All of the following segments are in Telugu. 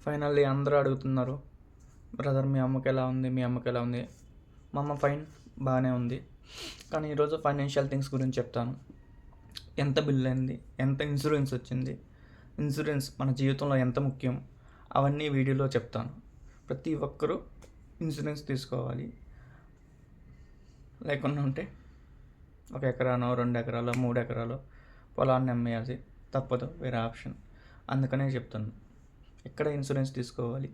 ఫైనల్లీ అందరూ అడుగుతున్నారు, బ్రదర్ మీ అమ్మకి ఎలా ఉంది, మీ అమ్మకి ఎలా ఉంది. మా అమ్మ ఫైన్, బాగానే ఉంది. కానీ ఈరోజు ఫైనాన్షియల్ థింగ్స్ గురించి చెప్తాను. ఎంత బిల్ అయింది, ఎంత ఇన్సూరెన్స్ వచ్చింది, ఇన్సూరెన్స్ మన జీవితంలో ఎంత ముఖ్యం, అవన్నీ వీడియోలో చెప్తాను. ప్రతి ఒక్కరూ ఇన్సూరెన్స్ తీసుకోవాలి. లేకుండా ఉంటే 1 ఎకరానో 2 ఎకరాలో 3 ఎకరాలో పొలాన్ని అమ్మేయాల్సి తప్పదు, వేరే ఆప్షన్. అందుకనే చెప్తాను ఎక్కడ ఇన్సూరెన్స్ తీసుకోవాలి,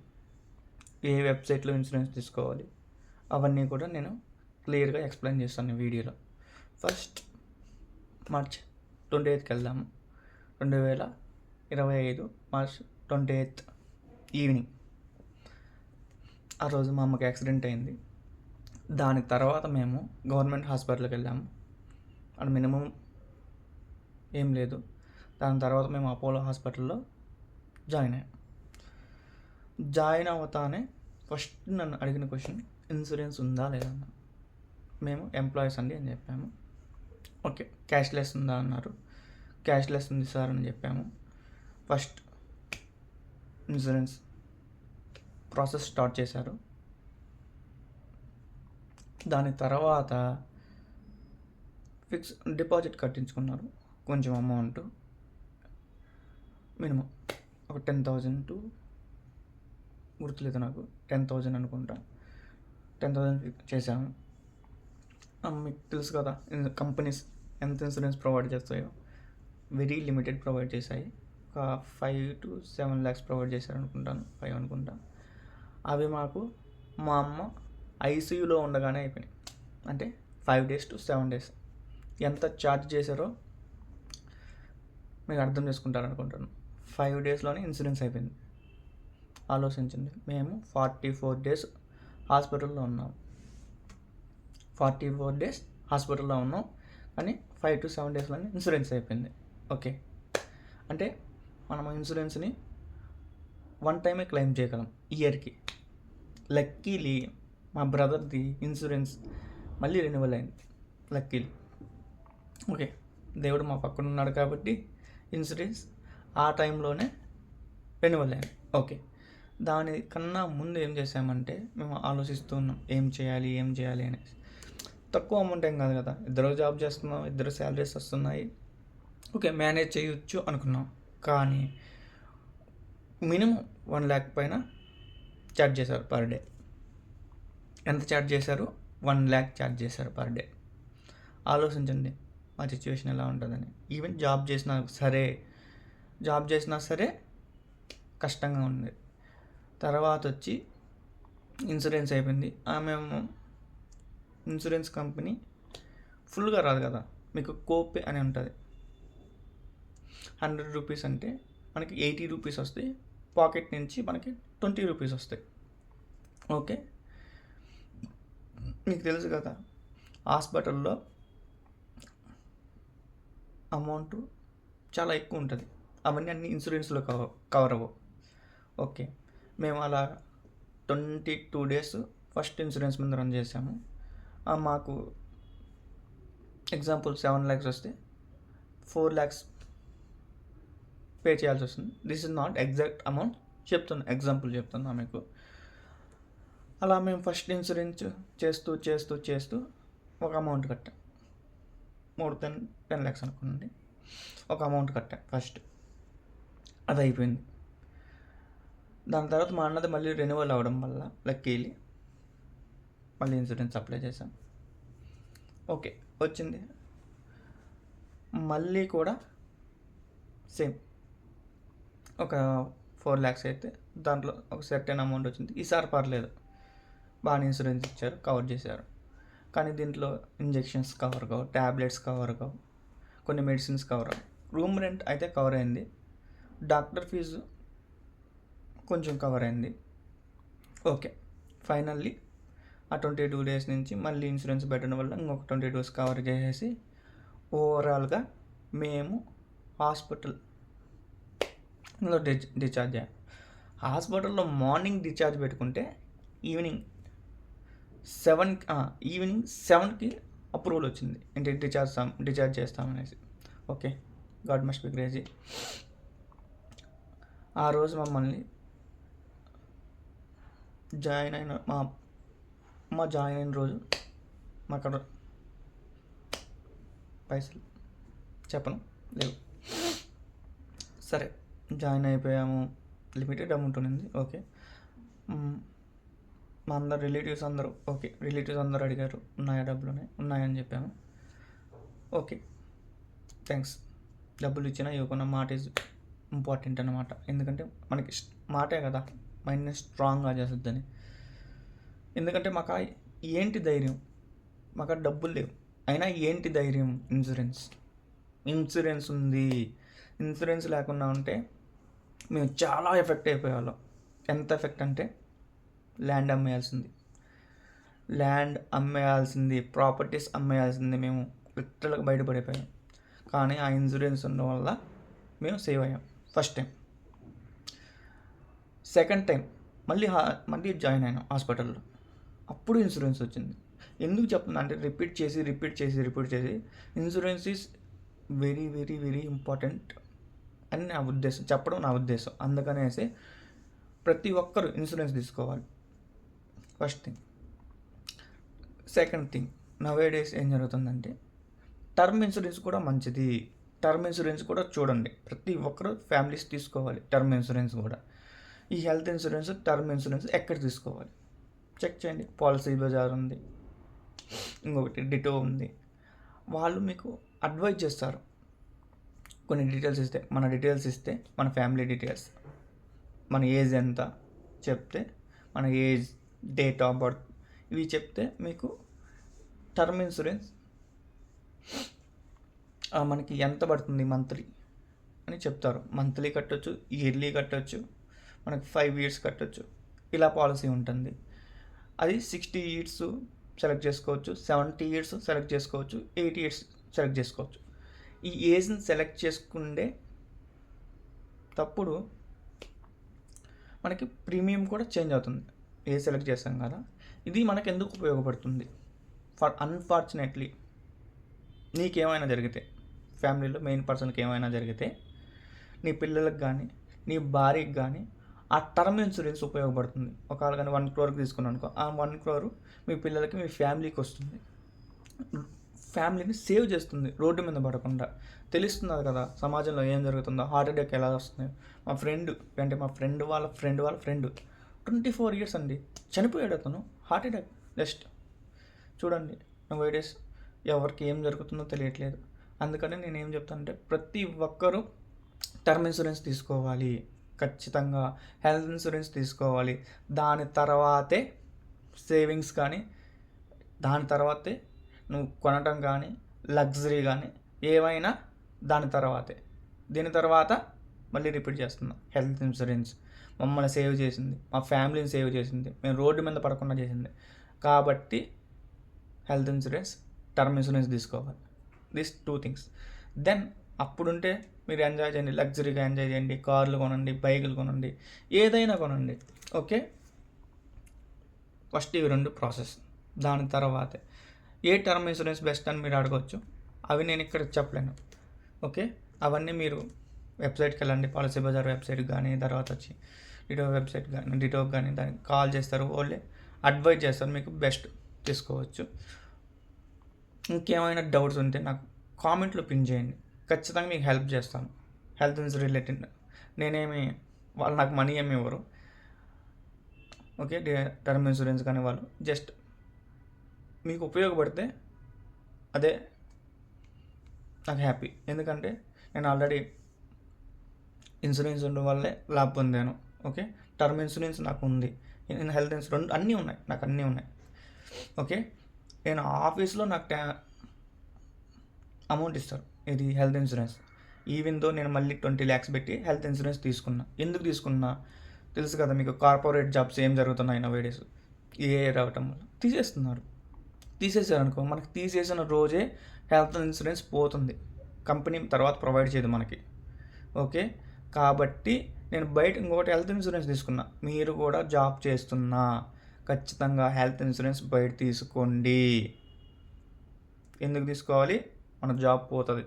ఏ వెబ్సైట్లో ఇన్సూరెన్స్ తీసుకోవాలి, అవన్నీ కూడా నేను క్లియర్గా ఎక్స్ప్లెయిన్ చేస్తాను వీడియోలో. ఫస్ట్ మార్చ్ 28కి వెళ్దాము. 2025 మార్చ్ 28 ఈవినింగ్. ఆ రోజు మా అమ్మకి యాక్సిడెంట్ అయింది. దాని తర్వాత మేము గవర్నమెంట్ హాస్పిటల్కి వెళ్ళాము. అక్కడ మినిమం ఏం లేదు. దాని తర్వాత మేము అపోలో హాస్పిటల్లో జాయిన్ అయ్యాం. జాయిన్ అవుతానే ఫస్ట్ నన్ను అడిగిన క్వశ్చన్, ఇన్సూరెన్స్ ఉందా లేదా. మేము ఎంప్లాయీస్ అండి అని చెప్పాము. ఓకే, క్యాష్లెస్ ఉందా అన్నారు. క్యాష్లెస్ ఉంది సార్ అని చెప్పాము. ఫస్ట్ ఇన్సూరెన్స్ ప్రాసెస్ స్టార్ట్ చేశారు. దాని తర్వాత ఫిక్స్ డిపాజిట్ కట్టించుకున్నారు. కొంచెం అమౌంట్, మినిమం ఒక 10,000 టు గుర్తులేదు నాకు, 10,000 అనుకుంటా. 10,000 చేశాము. మీకు తెలుసు కదా కంపెనీస్ ఎంత ఇన్సూరెన్స్ ప్రొవైడ్ చేస్తాయో. వెరీ లిమిటెడ్ ప్రొవైడ్ చేశాయి. ఒక 5 to 7 lakhs ప్రొవైడ్ చేశారు అనుకుంటాను, 5 అనుకుంటా. అవి మాకు మా అమ్మ ఐసీయూలో ఉండగానే అయిపోయినాయి. అంటే 5 days to 7 days. ఎంత ఛార్జ్ చేశారో మీకు అర్థం చేసుకుంటారు అనుకుంటాను. 5 daysలోనే ఇన్సూరెన్స్ అయిపోయింది. ఆలోచించండి, మేము 44 days హాస్పిటల్లో ఉన్నాం. 44 days హాస్పిటల్లో ఉన్నాం, కానీ 5 to 7 daysలోనే ఇన్సూరెన్స్ అయిపోయింది. ఓకే, అంటే మనం ఇన్సూరెన్స్ని 1 time క్లెయిమ్ చేయగలం ఇయర్కి. లక్కీలీ మా బ్రదర్ది ఇన్సూరెన్స్ మళ్ళీ రెన్యువల్ అయింది. లక్కీలీ ఓకే, దేవుడు మా పక్కన ఉన్నాడు కాబట్టి ఇన్సూరెన్స్ ఆ టైంలోనే రెన్యువల్ అయింది. ఓకే, దానికన్నా ముందు ఏం చేసామంటే మేము ఆలోచిస్తూ ఉన్నాం ఏం చేయాలి అనేసి. తక్కువ అమౌంట్ ఏం కాదు కదా, ఇద్దరు జాబ్ చేస్తున్నాం, ఇద్దరు శాలరీస్ వస్తున్నాయి, ఓకే మేనేజ్ చేయొచ్చు అనుకున్నాం. కానీ మినిమం 1 lakh పైన ఛార్జ్ చేశారు పర్ డే. ఎంత ఛార్జ్ చేశారు? 1 lakh ఛార్జ్ చేశారు పర్ డే. ఆలోచించండి మా సిచ్యువేషన్ ఎలా ఉంటుందని. ఈవెన్ జాబ్ చేసినా సరే కష్టంగా ఉంది. తర్వాత వచ్చి ఇన్సూరెన్స్ అయిపోయింది. మేము ఇన్సూరెన్స్ కంపెనీ ఫుల్గా రాదు కదా, మీకు కోపే అని ఉంటుంది. 100 rupees అంటే మనకి 80 rupees వస్తాయి. పాకెట్ నుంచి మనకి 20 rupees వస్తాయి. ఓకే, మీకు తెలుసు కదా హాస్పిటల్లో అమౌంట్ చాలా ఎక్కువ ఉంటుంది. అవన్నీ అన్ని ఇన్సూరెన్స్లో కవర్ అవ్వవు. ఓకే, మేము అలా 22 days ఫస్ట్ ఇన్సూరెన్స్ మీద రన్ చేసాము. మాకు ఎగ్జాంపుల్ 7 lakhs వస్తే 4 lakhs పే చేయాల్సి వస్తుంది. This is not exact amount, example చెప్తున్నా మీకు. అలా మేము ఫస్ట్ ఇన్సూరెన్స్ చేస్తూ ఒక అమౌంట్ కట్టాం. 10 lakhs అనుకోండి, ఒక అమౌంట్ కట్టాం ఫస్ట్. అది అయిపోయింది. దాని తర్వాత మా అన్నది మళ్ళీ రెన్యువల్ అవ్వడం వల్ల లక్కీలీ మళ్ళీ ఇన్సూరెన్స్ అప్లై చేశాం. ఓకే, వచ్చింది. మళ్ళీ కూడా సేమ్ ఒక 4 lakhs అయితే దాంట్లో ఒక సర్టెన్ అమౌంట్ వచ్చింది. ఈసారి పర్లేదు, బాగానే ఇన్సూరెన్స్ ఇచ్చారు, కవర్ చేశారు. కానీ దీంట్లో ఇంజెక్షన్స్ కవర్ కావు, ట్యాబ్లెట్స్ కవర్ కావు, కొన్ని మెడిసిన్స్ కవర్ అవ్వవు. రూమ్ రెంట్ అయితే కవర్ అయింది, డాక్టర్ ఫీజు కొంచెం కవర్ అయింది. ఓకే, ఫైనల్లీ ఆ 22 days నుంచి మళ్ళీ ఇన్సూరెన్స్ పెట్టడం వల్ల ఇంకొక 20 days కవర్ చేసేసి ఓవరాల్గా మేము హాస్పిటల్లో డిశ్చార్జ్ అయ్యాం. హాస్పిటల్లో మార్నింగ్ డిశ్చార్జ్ పెట్టుకుంటే ఈవినింగ్ 7కి అప్రూవల్ వచ్చింది, ఏంటి డిశ్చార్జ్ చేస్తామనేసి. Okay, God must be crazy. ఆ రోజు మమ్మల్ని జాయిన్ అయిన మా అమ్మ జాయిన్ అయిన రోజు మా అక్కడ పైసలు చెప్పను లేవు. సరే జాయిన్ అయిపోయాము, లిమిటెడ్ అమౌంట్ ఉంది. ఓకే, మా అందరు రిలేటివ్స్ అందరూ ఓకే, రిలేటివ్స్ అందరూ అడిగారు ఉన్నాయా డబ్బులు ఉన్నాయని చెప్పాము. ఓకే థ్యాంక్స్, డబ్బులు ఇచ్చినా ఇవ్వకుండా మాట ఈజ్ ఇంపార్టెంట్ అన్నమాట. ఎందుకంటే మనకి మాటే కదా మైండ్ని స్ట్రాంగ్గా చేస్తుందని. ఎందుకంటే మాకు ఏంటి ధైర్యం, మాకు డబ్బులు లేవు అయినా ఏంటి ధైర్యం, ఇన్సూరెన్స్ ఉంది. ఇన్సూరెన్స్ లేకుండా ఉంటే మేము చాలా ఎఫెక్ట్ అయిపోయేవాళ్ళం. ఎంత ఎఫెక్ట్ అంటే ల్యాండ్ అమ్మేయాల్సింది, ప్రాపర్టీస్ అమ్మేయాల్సింది. మేము లిటరల్గా బయటపడిపోయాం. కానీ ఆ ఇన్సూరెన్స్ ఉండడం వల్ల మేము సేవ్ అయ్యాం. First time. సెకండ్ టైం మళ్ళీ జాయిన్ అయినాం హాస్పిటల్లో. అప్పుడు ఇన్సూరెన్స్ వచ్చింది. ఎందుకు చెప్తున్నా అంటే రిపీట్ చేసి insurance is very very very important అని నా ఉద్దేశం, చెప్పడం నా ఉద్దేశం. అందుకనేసి ప్రతి ఒక్కరు ఇన్సూరెన్స్ తీసుకోవాలి. First thing. Second thing, nowadays ఏం జరుగుతుందంటే టర్మ్ ఇన్సూరెన్స్ కూడా మంచిది. టర్మ్ ఇన్సూరెన్స్ కూడా చూడండి, ప్రతి ఒక్కరు ఫ్యామిలీస్ తీసుకోవాలి టర్మ్ ఇన్సూరెన్స్ కూడా. ఈ హెల్త్ ఇన్సూరెన్స్, టర్మ్ ఇన్సూరెన్స్ ఎక్కడ తీసుకోవాలి చెక్ చేయండి. పాలసీ బజార్ ఉంది, ఇంకొకటి డిటో ఉంది. వాళ్ళు మీకు అడ్వైజ్ చేస్తారు. కొన్ని డీటెయిల్స్ ఇస్తే, మన ఫ్యామిలీ డీటెయిల్స్, మన ఏజ్ ఎంత చెప్తే, మన ఏజ్, డేట్ ఆఫ్ బర్త్ ఇవి చెప్తే మీకు టర్మ్ ఇన్సూరెన్స్ మనకి ఎంత పడుతుంది మంత్లీ అని చెప్తారు. మంత్లీ కట్టొచ్చు, ఇయర్లీ కట్టొచ్చు, మనకి 5 years కట్టొచ్చు. ఇలా పాలసీ ఉంటుంది. అది 60 years సెలెక్ట్ చేసుకోవచ్చు, 70 years సెలెక్ట్ చేసుకోవచ్చు, 80 years సెలెక్ట్ చేసుకోవచ్చు. ఈ ఏజ్ని సెలెక్ట్ చేసుకుంటే తప్పుడు మనకి ప్రీమియం కూడా చేంజ్ అవుతుంది. ఏజ్ సెలెక్ట్ చేస్తాం కదా, ఇది మనకు ఎందుకు ఉపయోగపడుతుంది? అన్ఫార్చునేట్లీ నీకేమైనా జరిగితే, ఫ్యామిలీలో మెయిన్ పర్సన్కి ఏమైనా జరిగితే, నీ పిల్లలకు కానీ నీ భార్యకి కానీ ఆ టర్మ్ ఇన్సూరెన్స్ ఉపయోగపడుతుంది. ఒకవేళ కానీ 1 crore తీసుకున్నాను అనుకో, ఆ 1 crore మీ పిల్లలకి, మీ ఫ్యామిలీకి వస్తుంది. ఫ్యామిలీని సేవ్ చేస్తుంది. రోడ్డు మీద పడకుండా. తెలుస్తున్నది కదా సమాజంలో ఏం జరుగుతుందో, హార్ట్ అటాక్ ఎలా వస్తుంది. మా ఫ్రెండ్ 24 years అండి, చనిపోయాడు అతను. Heart attack. జస్ట్ చూడండి, నౌడేస్ ఎవరికి ఏం జరుగుతుందో తెలియట్లేదు. అందుకని నేను ఏం చెప్తానంటే ప్రతి ఒక్కరూ టర్మ్ ఇన్సూరెన్స్ తీసుకోవాలి, ఖచ్చితంగా హెల్త్ ఇన్సూరెన్స్ తీసుకోవాలి. దాని తర్వాతే సేవింగ్స్ కానీ, దాని తర్వాతే నువ్వు కొనటం కానీ, లగ్జరీ కానీ ఏమైనా దాని తర్వాతే. దీని తర్వాత మళ్ళీ రిపీట్ చేస్తున్నా, హెల్త్ ఇన్సూరెన్స్ మమ్మల్ని సేవ్ చేసింది, మా ఫ్యామిలీని సేవ్ చేసింది, మేము రోడ్డు మీద పడకుండా చేసింది. కాబట్టి హెల్త్ ఇన్సూరెన్స్, టర్మ్ ఇన్సూరెన్స్ తీసుకోవాలి. This 2 things. దెన్ అప్పుడుంటే మీరు ఎంజాయ్ చేయండి, లగ్జరీగా ఎంజాయ్ చేయండి, కార్లు కొనండి, బైకులు కొనండి, ఏదైనా కొనండి. ఓకే, ఫస్ట్ ఇవి 2 ప్రాసెస్. దాని తర్వాతే ఏ టర్మ్ ఇన్సూరెన్స్ బెస్ట్ అని మీరు అడగవచ్చు. అవి నేను ఇక్కడ చెప్పలేను. ఓకే, అవన్నీ మీరు వెబ్సైట్కి వెళ్ళండి, పాలసీ బజార్ వెబ్సైట్కి కానీ, తర్వాత వచ్చి డిటోకి కానీ దానికి కాల్ చేస్తారు. వాళ్ళే అడ్వైజ్ చేస్తారు, మీకు బెస్ట్ తీసుకోవచ్చు. ఇంకేమైనా డౌట్స్ ఉంటే నాకు కామెంట్లో పిన్ చేయండి, ఖచ్చితంగా మీకు హెల్ప్ చేస్తాను. హెల్త్ ఇన్సూరెన్స్ రిలేటెడ్ వాళ్ళు నాకు మనీ ఏమి ఇవ్వరు. ఓకే, టర్మ్ ఇన్సూరెన్స్ కానీ వాళ్ళు జస్ట్ మీకు ఉపయోగపడితే అదే నాకు హ్యాపీ. ఎందుకంటే నేను ఆల్రెడీ ఇన్సూరెన్స్ ఉండడం వల్లే లాభ పొందాను. ఓకే, టర్మ్ ఇన్సూరెన్స్ నాకు ఉంది, నేను హెల్త్ ఇన్సూరెన్స్ అన్నీ ఉన్నాయి, నాకు అన్నీ ఉన్నాయి. ఓకే, నేను ఆఫీస్లో నాకు అమౌంట్ ఇస్తారు, ఇది హెల్త్ ఇన్సూరెన్స్. ఈవెన్ దో నేను మళ్ళీ 20 lakhs పెట్టి హెల్త్ ఇన్సూరెన్స్ తీసుకున్నా. ఎందుకు తీసుకున్నా తెలుసు కదా మీకు, కార్పొరేట్ జాబ్స్ ఏం జరుగుతున్నాయి నౌడేస్, రావటం వల్ల తీసేసారనుకో, మనకి తీసేసిన రోజే హెల్త్ ఇన్సూరెన్స్ పోతుంది, కంపెనీ తర్వాత ప్రొవైడ్ చేయదు మనకి. ఓకే, కాబట్టి నేను బయట ఇంకొకటి హెల్త్ ఇన్సూరెన్స్ తీసుకున్నా. మీరు కూడా జాబ్ చేస్తున్నా ఖచ్చితంగా హెల్త్ ఇన్సూరెన్స్ బయట తీసుకోండి. ఎందుకు తీసుకోవాలి? మన జాబ్ పోతుంది,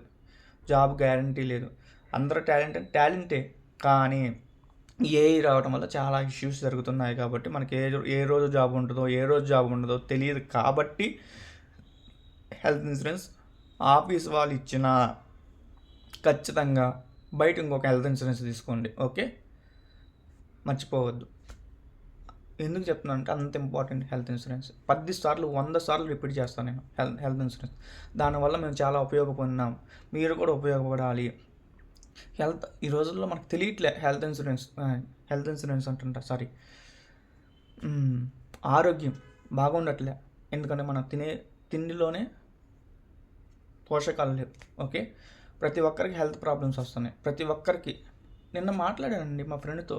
జాబ్ గ్యారంటీ లేదు. అందరూ టాలెంటే, కానీ ఏఐ రావడం వల్ల చాలా ఇష్యూస్ జరుగుతున్నాయి కాబట్టి మనకి ఏ రోజు జాబ్ ఉంటుందో ఏ రోజు జాబ్ ఉండదో తెలియదు కాబట్టి హెల్త్ ఇన్సూరెన్స్ ఆఫీస్ వాళ్ళు ఇచ్చిన ఖచ్చితంగా బయట ఇంకొక హెల్త్ ఇన్సూరెన్స్ తీసుకోండి. ఓకే, మర్చిపోవద్దు. ఎందుకు చెప్తున్నాను అంటే అంత ఇంపార్టెంట్ హెల్త్ ఇన్సూరెన్స్. 10 సార్లు 100 సార్లు రిపీట్ చేస్తాను నేను హెల్త్ ఇన్సూరెన్స్. దానివల్ల మేము చాలా ఉపయోగపడినాం, మీరు కూడా ఉపయోగపడాలి. ఈ రోజుల్లో మనకు తెలియట్లే హెల్త్ ఇన్సూరెన్స్ అంటుంటా సారీ ఆరోగ్యం బాగుండట్లే. ఎందుకంటే మనం తినే తిండిలోనే పోషకాలు లేవు. ఓకే, ప్రతి ఒక్కరికి హెల్త్ ప్రాబ్లమ్స్ వస్తున్నాయి. ప్రతి ఒక్కరికి. నిన్న మాట్లాడానండి మా ఫ్రెండ్తో,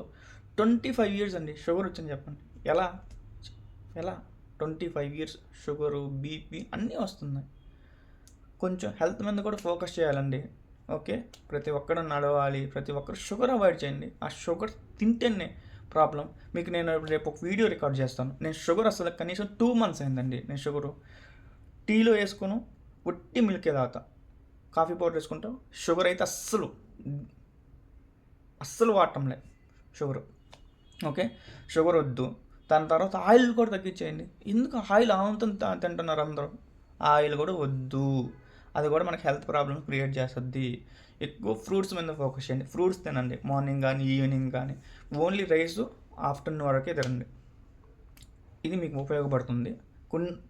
25 ఇయర్స్ అండి షుగర్ వచ్చింది. చెప్పండి ఎలా 25 ఇయర్స్ షుగరు, బీపీ అన్నీ వస్తున్నాయి. కొంచెం హెల్త్ మీద కూడా ఫోకస్ చేయాలండి. ఓకే, ప్రతి ఒక్కరు నడవాలి, ప్రతి ఒక్కరు షుగర్ అవాయిడ్ చేయండి. ఆ షుగర్ తింటేనే ప్రాబ్లం. మీకు నేను రేపు ఒక వీడియో రికార్డ్ చేస్తాను. నేను షుగర్ అసలు కనీసం 2 months అయిందండి. నేను షుగరు టీలో వేసుకుని ఒట్టి మిల్కే తాగుతా, కాఫీ పౌడర్ వేసుకుంటాం. షుగర్ అయితే అస్సలు వాడటంలే షుగరు. ఓకే, షుగర్ వద్దు. దాని తర్వాత ఆయిల్ కూడా తగ్గించేయండి. ఎందుకు ఆయిల్ అవంతం తింటున్నారు అందరూ? ఆయిల్ కూడా వద్దు, అది కూడా మనకి హెల్త్ ప్రాబ్లమ్ క్రియేట్ చేస్తుంది. ఎక్కువ ఫ్రూట్స్ మీద ఫోకస్ చేయండి. ఫ్రూట్స్ తినండి మార్నింగ్ కానీ ఈవినింగ్ కానీ. ఓన్లీ రైస్ ఆఫ్టర్నూన్ వరకే తినండి. ఇది మీకు ఉపయోగపడుతుంది.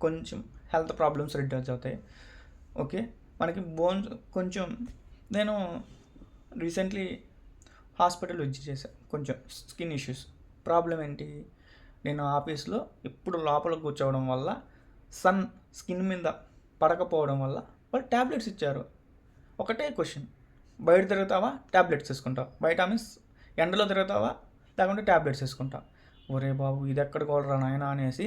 కొంచెం హెల్త్ ప్రాబ్లమ్స్ రిడ్యూస్ అవుతాయి. ఓకే, మనకి బోన్స్ కొంచెం, నేను రీసెంట్లీ హాస్పిటల్ విజిట్ చేశాను. కొంచెం స్కిన్ ఇష్యూస్ ప్రాబ్లం ఏంటి, నేను ఆఫీస్లో ఎప్పుడు లోపల కూర్చోవడం వల్ల స్కిన్ మీద పడకపోవడం వల్ల వాళ్ళు ట్యాబ్లెట్స్ ఇచ్చారు. ఒకటే క్వశ్చన్, బయట తిరుగుతావా ట్యాబ్లెట్స్ వేసుకుంటావు, బయట మీన్స్ ఎండలో తిరుగుతావా లేకుంటే ట్యాబ్లెట్స్ వేసుకుంటావు. ఒరే బాబు ఇది ఎక్కడ కోలరా నాయన అనేసి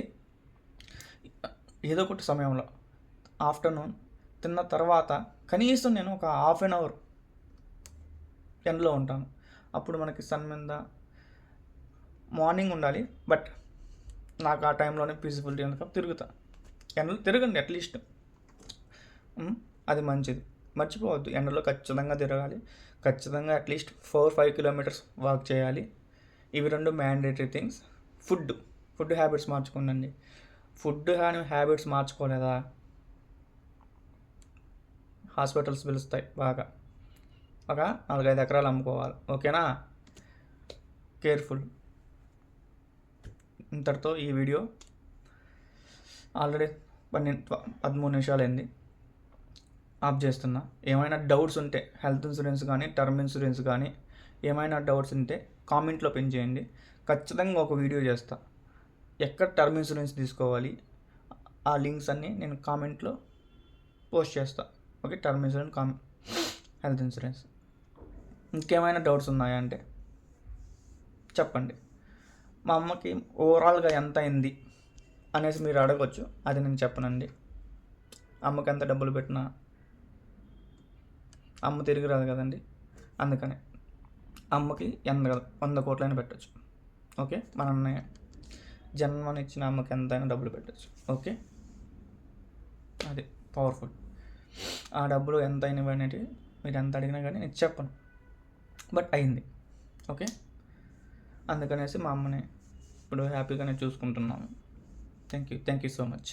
ఏదో ఒకటి సమయంలో ఆఫ్టర్నూన్ తిన్న తర్వాత కనీసం నేను ఒక ½ an hour ఎండలో ఉంటాను. అప్పుడు మనకి సన్ మీద మార్నింగ్ ఉండాలి, బట్ నాకు ఆ టైంలోనే పీస్ఫుల్టీ ఉంది కాబట్టి తిరుగుతా. ఎండలో తిరగండి అట్లీస్ట్, అది మంచిది. మర్చిపోవద్దు, ఎండలో ఖచ్చితంగా తిరగాలి. ఖచ్చితంగా అట్లీస్ట్ 4-5 kilometers వాక్ చేయాలి. ఇవి 2 మ్యాండేటరీ థింగ్స్. ఫుడ్ హ్యాబిట్స్ మార్చుకోండి. ఫుడ్ హ్యాబిట్స్ మార్చుకోలేదా హాస్పిటల్స్ పిలుస్తాయి బాగా. ఒక 4-5 ఎకరాలు అమ్ముకోవాలి. ఓకేనా, కేర్ఫుల్. ఇంతటితో ఈ వీడియో ఆల్రెడీ 13 నిమిషాలు అయింది, ఆఫ్ చేస్తున్నా. ఏమైనా డౌట్స్ ఉంటే హెల్త్ ఇన్సూరెన్స్ కానీ టర్మ్ ఇన్సూరెన్స్ కానీ ఏమైనా డౌట్స్ ఉంటే కామెంట్లో పిన్ చేయండి. ఖచ్చితంగా ఒక వీడియో చేస్తా, ఎక్కడ టర్మ్ ఇన్సూరెన్స్ తీసుకోవాలి ఆ లింక్స్ అన్నీ నేను కామెంట్లో పోస్ట్ చేస్తా. Okay, term insurance health insurance. ఇంకేమైనా డౌట్స్ ఉన్నాయా అంటే చెప్పండి. మా అమ్మకి ఓవరాల్గా ఎంత అయింది అనేసి మీరు అడగవచ్చు, అది నేను చెప్పనండి. అమ్మకి ఎంత డబ్బులు పెట్టినా అమ్మ తిరిగి రాదు కదండి. అందుకని అమ్మకి 100 కోట్లైనా పెట్టచ్చు. ఓకే, మన జన్మనిచ్చిన అమ్మకి ఎంతైనా డబ్బులు పెట్టచ్చు. ఓకే, అది పవర్ఫుల్. ఆ డబ్బులు ఎంత అయినవి అనేటివి మీరు ఎంత అడిగినా కానీ నేను చెప్పను, బట్ అయింది. ఓకే, అందుకనేసి మా అమ్మని ఇప్పుడు హ్యాపీగానే చూసుకుంటున్నాను. Thank you so much.